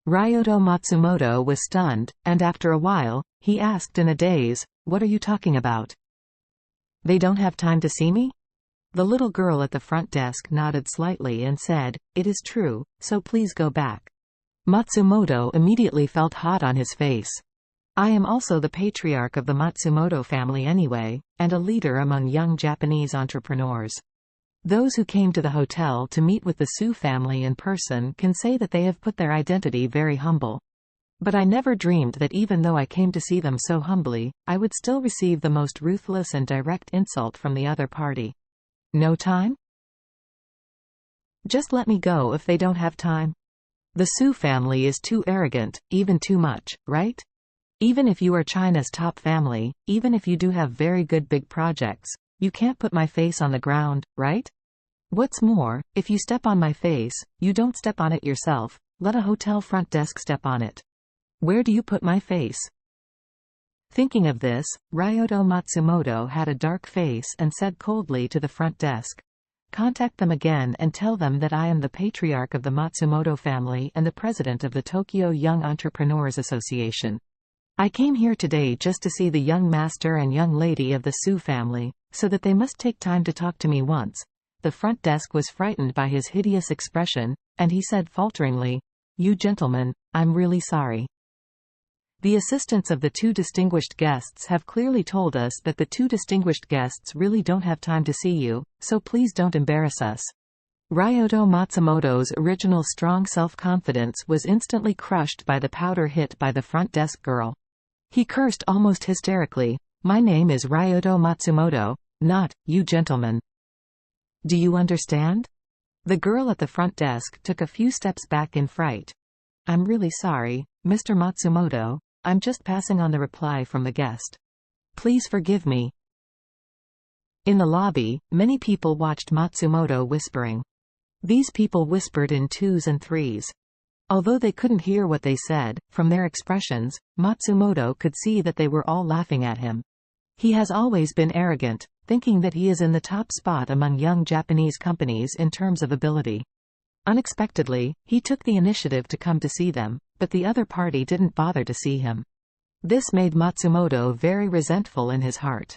Ryoto Matsumoto was stunned, and after a while, he asked in a daze, "What are you talking about? They don't have time to see me?" The little girl at the front desk nodded slightly and said, "It is true, so please go back." Matsumoto immediately felt hot on his face. "I am also the patriarch of the Matsumoto family anyway, and a leader among young Japanese entrepreneurs. Those who came to the hotel to meet with the Su family in person can say that they have put their identity very humble. But I never dreamed that even though I came to see them so humbly, I would still receive the most ruthless and direct insult from the other party. No time? Just let me go if they don't have time. The Su family is too arrogant, even too much, right? Even if you are China's top family, even if you do have very good big projects, you can't put my face on the ground, right? What's more, if you step on my face, you don't step on it yourself, let a hotel front desk step on it. Where do you put my face?" Thinking of this, Ryoto Matsumoto had a dark face and said coldly to the front desk, "Contact them again and tell them that I am the patriarch of the Matsumoto family and the president of the Tokyo Young Entrepreneurs Association. I came here today just to see the young master and young lady of the Su family, so that they must take time to talk to me once." The front desk was frightened by his hideous expression, and he said falteringly, "You gentlemen, I'm really sorry. The assistants of the two distinguished guests have clearly told us that the two distinguished guests really don't have time to see you, so please don't embarrass us." Ryoto Matsumoto's original strong self-confidence was instantly crushed by the powder hit by the front desk girl. He cursed almost hysterically, "My name is Ryoto Matsumoto, not, you gentlemen. Do you understand?" The girl at the front desk took a few steps back in fright. "I'm really sorry, Mr. Matsumoto, I'm just passing on the reply from the guest. Please forgive me." In the lobby, many people watched Matsumoto whispering. These people whispered in twos and threes. Although they couldn't hear what they said, from their expressions, Matsumoto could see that they were all laughing at him. He has always been arrogant, thinking that he is in the top spot among young Japanese companies in terms of ability. Unexpectedly, he took the initiative to come to see them, but the other party didn't bother to see him. This made Matsumoto very resentful in his heart.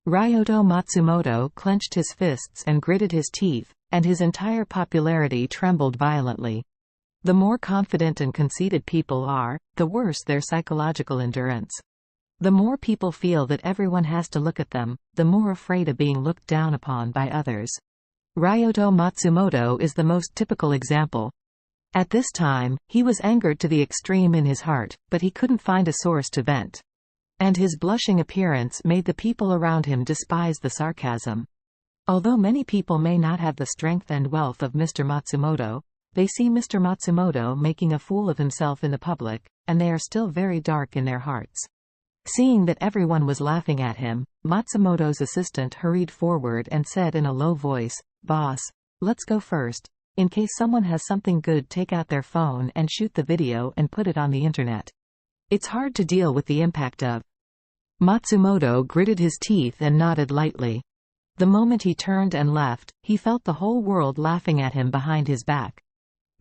Ryoto Matsumoto clenched his fists and gritted his teeth, and his entire popularity trembled violently. The more confident and conceited people are, the worse their psychological endurance. The more people feel that everyone has to look at them, the more afraid of being looked down upon by others. Ryoto Matsumoto is the most typical example. At this time, he was angered to the extreme in his heart, but he couldn't find a source to vent. And his blushing appearance made the people around him despise the sarcasm. Although many people may not have the strength and wealth of Mr. Matsumoto, they see Mr. Matsumoto making a fool of himself in the public, and they are still very dark in their hearts. Seeing that everyone was laughing at him, Matsumoto's assistant hurried forward and said in a low voice, "Boss, let's go first. In case someone has something good, take out their phone and shoot the video and put it on the internet. It's hard to deal with the impact of." Matsumoto gritted his teeth and nodded lightly. The moment he turned and left, he felt the whole world laughing at him behind his back.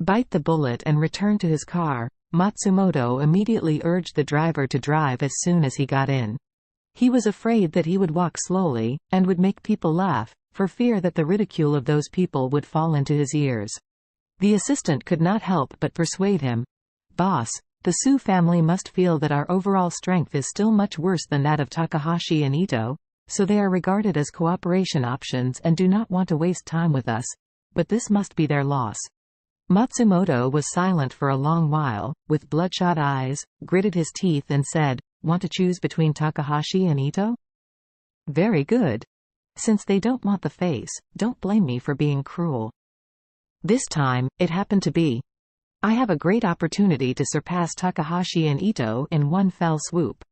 Bite the bullet and return to his car. Matsumoto immediately urged the driver to drive as soon as he got in. He was afraid that he would walk slowly, and would make people laugh, for fear that the ridicule of those people would fall into his ears. The assistant could not help but persuade him, "Boss, the Su family must feel that our overall strength is still much worse than that of Takahashi and Ito, so they are regarded as cooperation options and do not want to waste time with us, but this must be their loss." Matsumoto was silent for a long while, with bloodshot eyes, gritted his teeth and said, "Want to choose between Takahashi and Ito? Very good. Since they don't want the face, don't blame me for being cruel. This time, it happened to be. I have a great opportunity to surpass Takahashi and Ito in one fell swoop."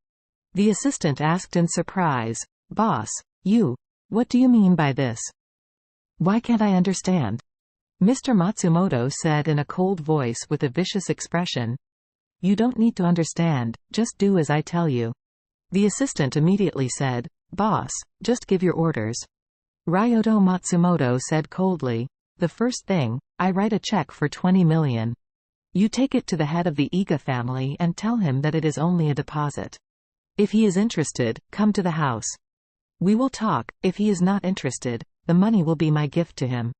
The assistant asked in surprise, "Boss, what do you mean by this? Why can't I understand?" Mr. Matsumoto said in a cold voice with a vicious expression, "You don't need to understand, just do as I tell you." The assistant immediately said, "Boss, just give your orders." Ryoto Matsumoto said coldly, "The first thing, I write a check for 20 million. You take it to the head of the Iga family and tell him that it is only a deposit. If he is interested, come to the house. We will talk. If he is not interested, the money will be my gift to him.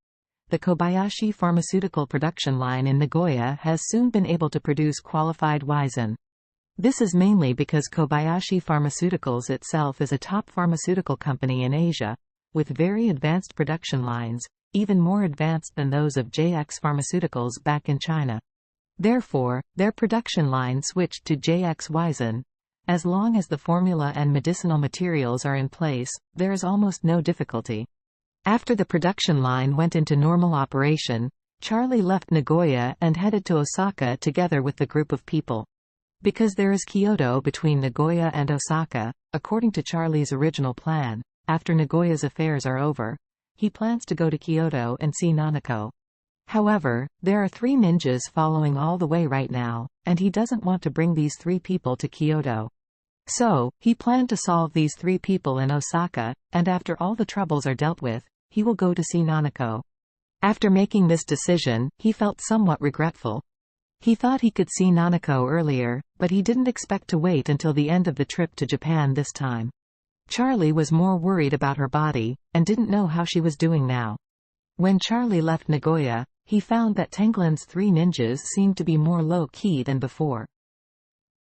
The Kobayashi pharmaceutical production line in Nagoya has soon been able to produce qualified Wizen. This is mainly because Kobayashi Pharmaceuticals itself is a top pharmaceutical company in Asia, with very advanced production lines, even more advanced than those of JX Pharmaceuticals back in China. Therefore, their production line switched to JX Wizen. As long as the formula and medicinal materials are in place, there is almost no difficulty. After the production line went into normal operation, Charlie left Nagoya and headed to Osaka together with the group of people. Because there is Kyoto between Nagoya and Osaka, according to Charlie's original plan, after Nagoya's affairs are over, he plans to go to Kyoto and see Nanako. However, there are 3 ninjas following all the way right now, and he doesn't want to bring these 3 people to Kyoto. So, he planned to solve these 3 people in Osaka, and after all the troubles are dealt with, he will go to see Nanako. After making this decision, he felt somewhat regretful. He thought he could see Nanako earlier, but he didn't expect to wait until the end of the trip to Japan this time. Charlie was more worried about her body, and didn't know how she was doing now. When Charlie left Nagoya, he found that Tenglin's 3 ninjas seemed to be more low-key than before.